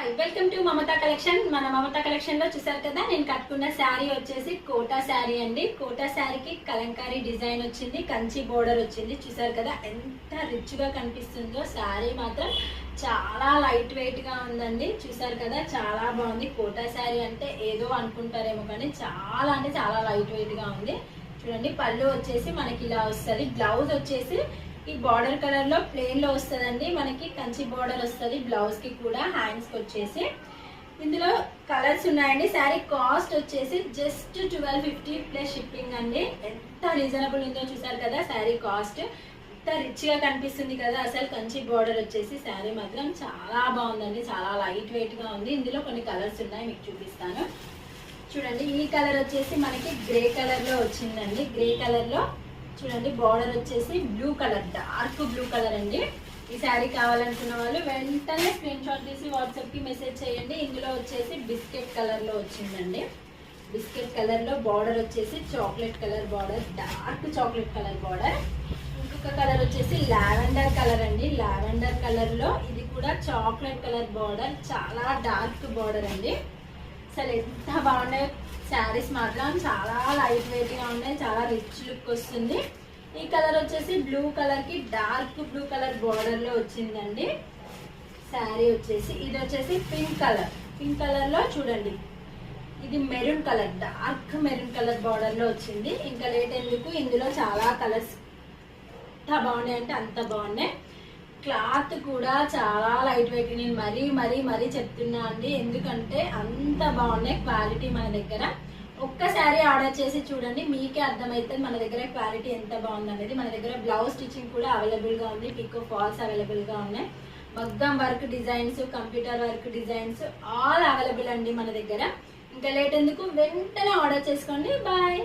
Hi welcome to Mamata collection. మన Mamata collection లో చూసారు కదా, నేను కట్టుకున్న శారీ వచ్చేసి కోటా శారీ అండి. కోటా శారీకి కలంకారీ డిజైన్ వచ్చింది, కంచి బోర్డర్ వచ్చింది. చూసారు కదా ఎంత రిచ్ గా కనిపిస్తుందో. శారీ మాత్రం చాలా లైట్ వెయిట్ గా ఉందండి. చూసారు కదా చాలా బాగుంది. కోటా శారీ అంటే ఏదో అనుకుంటారేమో కానీ చాలా అంటే చాలా లైట్ వెయిట్ గా ఉంది. చూడండి, పళ్ళు వచ్చేసి మనకి ఇలా వస్తుంది. బ్లౌజ్ వచ్చేసి ఈ బార్డర్ కలర్ లో ప్లెయిన్ లో వస్తుందండి. మనకి కంచి బార్డర్ వస్తుంది బ్లౌజ్ కి కూడా, హ్యాండ్స్ కి వచ్చేసి. ఇందులో కలర్స్ ఉన్నాయండి. శారీ కాస్ట్ వచ్చేసి జస్ట్ 1250 ప్లస్ షిప్పింగ్ అండి. ఎంత రీజనబుల్ ఉందో చూసారు కదా. శారీ కాస్ట్ ఎంత రిచ్ గా కనిపిస్తుంది కదా. అసలు కంచి బార్డర్ వచ్చేసి శారీ మాత్రం చాలా బాగుందండి. చాలా లైట్ వెయిట్ గా ఉంది. ఇందులో కొన్ని కలర్స్ ఉన్నాయి, మీకు చూపిస్తాను. చూడండి, ఈ కలర్ వచ్చేసి మనకి గ్రే కలర్ లో వచ్చిందండి. గ్రే కలర్ లో చూడండి, బార్డర్ వచ్చేసి blue colour, dark blue colour అండి. ఈ శారీ కావాలనుకున్న వాళ్ళు వెంటనే స్క్రీన్ షాట్ తీసి వాట్సాప్ కి మెసేజ్ చేయండి. ఇందులో వచ్చేసి బిస్కెట్ కలర్ లో వచ్చిందండి. బిస్కెట్ కలర్ లో బార్డర్ వచ్చేసి chocolate colour border, dark chocolate colour border. ఇంకొక కలర్ వచ్చేసి లావెండర్ కలర్ అండి. లావెండర్ కలర్ లో ఇది కూడా చాక్లెట్ కలర్ బార్డర్, చాలా డార్క్ బార్డర్ అండి. అసలు ఎంత బాగున్నాయి శారీస్ మాత్రం. చాలా లైట్ వెయిట్ గా ఉన్నాయి, చాలా రిచ్ లుక్ వస్తుంది. ఈ కలర్ వచ్చేసి బ్లూ కలర్ కి డార్క్ బ్లూ కలర్ బార్డర్ లో వచ్చిందండి. శారీ వచ్చేసి ఇది వచ్చేసి పింక్ కలర్. పింక్ కలర్ లో చూడండి, ఇది maroon colour, dark maroon colour border లో వచ్చింది. ఇంకా లేట్ ఎందుకు, ఇందులో చాలా కలర్స్ ఎంత బాగున్నాయి అంటే అంత బాగున్నాయి. క్లాత్ కూడా చాలా లైట్ వెయిట్. నేను మరీ చెప్తున్నా అండి, ఎందుకంటే అంత బాగున్నాయి క్వాలిటీ మన దగ్గర. ఒక్కసారి ఆర్డర్ చేసి చూడండి, మీకే అర్థమవుతుంది మన దగ్గర క్వాలిటీ ఎంత బాగుంది అనేది. మన దగ్గర బ్లౌజ్ స్టిచ్చింగ్ కూడా అవైలబుల్ గా ఉంది, పికో ఫాల్స్ అవైలబుల్ గా ఉన్నాయి, మగ్గం work designs, computer work designs all available అండి మన దగ్గర. ఇంకా లేట్ ఎందుకు, వెంటనే ఆర్డర్ చేసుకోండి. బాయ్.